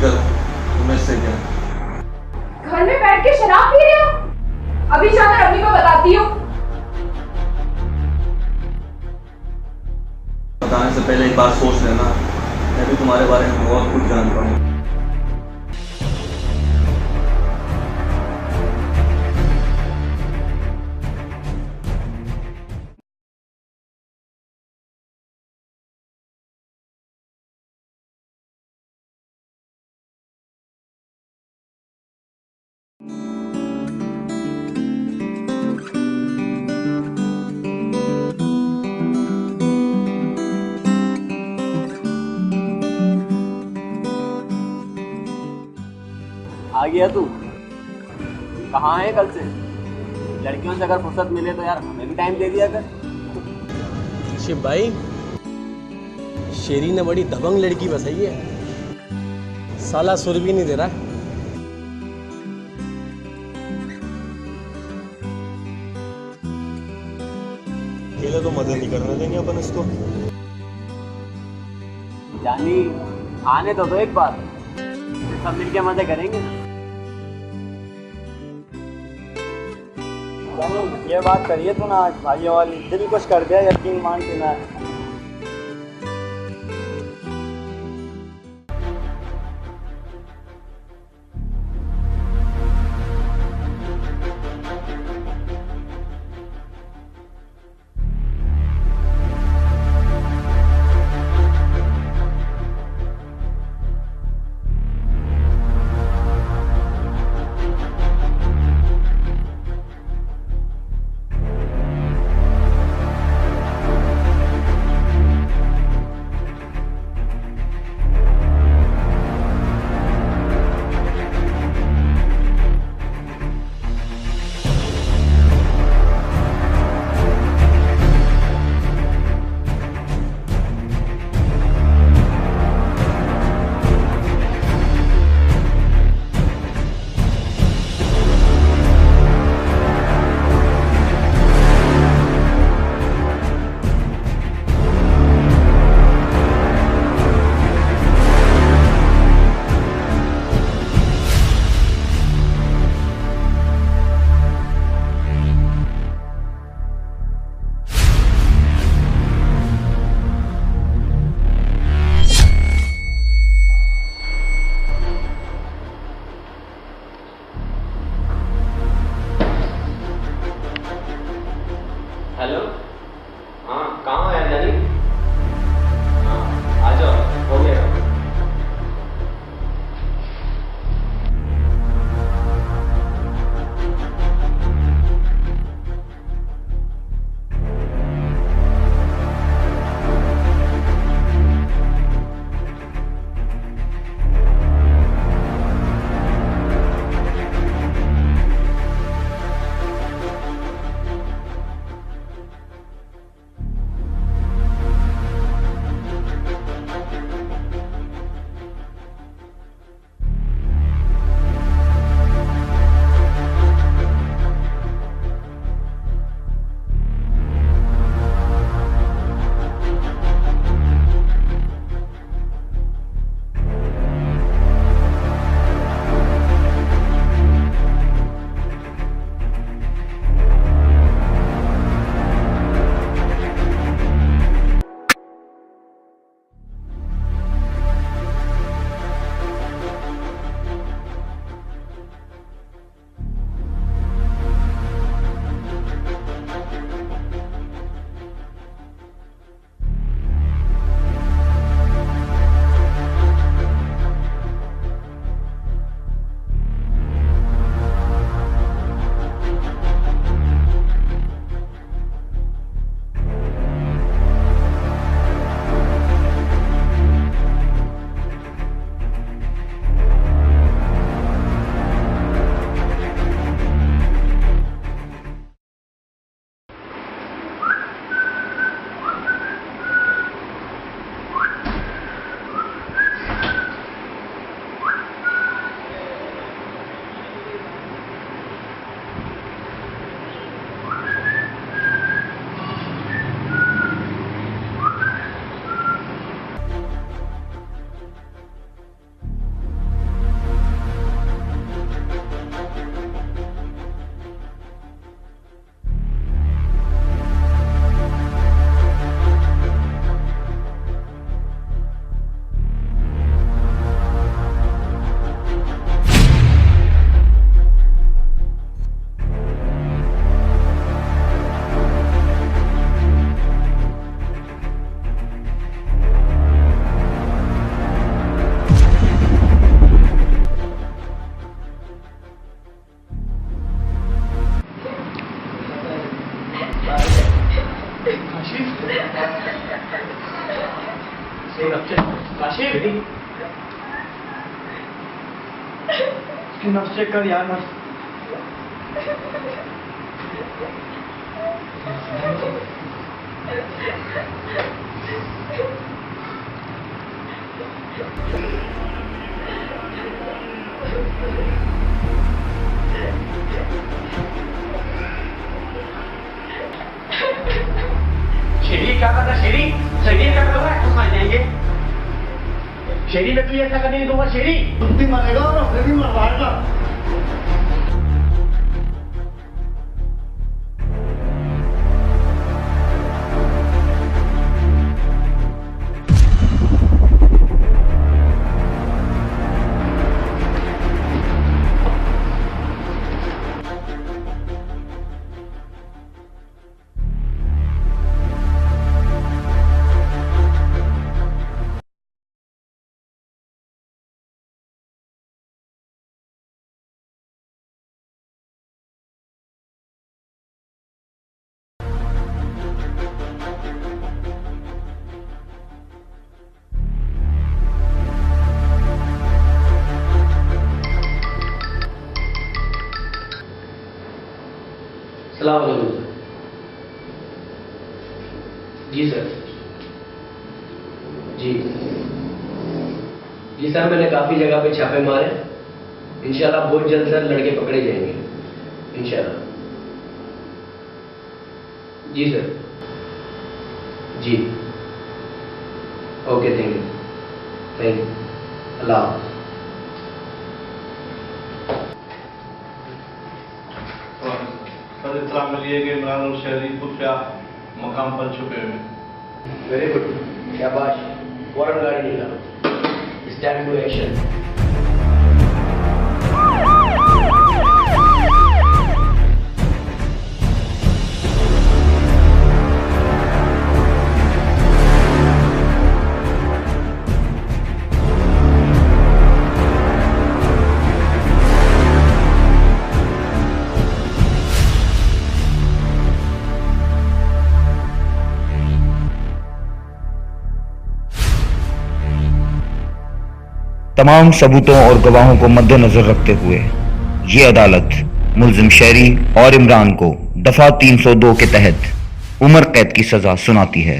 बेफिक्र है, तुम्हें इससे क्या? घर में बैठ के शराब पी रहे हो? अभी जाकर अम्मी को बताती हूँ। बताने से पहले एक बार सोच लेना, मैं भी तुम्हारे बारे में बहुत कुछ जानता हूँ। आ गया तू? कहाँ है कल से? लड़कियों से अगर फुर्सत मिले तो यार हमें भी टाइम दे दिया कर। शिव भाई, शेरी ने बड़ी दबंग लड़की बसाई है, साला सुर भी नहीं दे रहा। अकेले तो मजे नहीं करने देंगे अपन इसको। जानी आने तो एक बार, फिर सब मिलके मजे करेंगे। जानी ये बात करिए तो ना आज भाइयों वाली, दिल कुछ कर दिया, यकीन मान के ना। नब्ज चेक कर यार, नब्ज। शेरी क्या कर रहा है? शेरी शेरी क्या कर रहा है? कुछ जाएंगे शेरी में तू ऐसा करने नहीं दूंगा। शेरी तुम भी मरेगा और हमें भी मरवाएगा। सलाम अलैकुम। जी सर। जी सर, मैंने काफ़ी जगह पे छापे मारे। इंशाल्लाह बहुत जल्द सर लड़के पकड़े जाएंगे इंशाल्लाह। जी सर। जी ओके, थैंक यू अल्लाह हाफ़िज़। सर इत्तला मिली है कि इमरान और शहरी खुफिया मकाम पर छुपे हुए हैं। वेरी गुड, शाबाश। फौरन गाड़ी निकालो, स्टैंड टू एक्शन। तमाम सबूतों और गवाहों को मद्देनजर रखते हुए ये अदालत मुल्जिम शहरी और इमरान को दफा 302 के तहत उम्र कैद की सजा सुनाती है।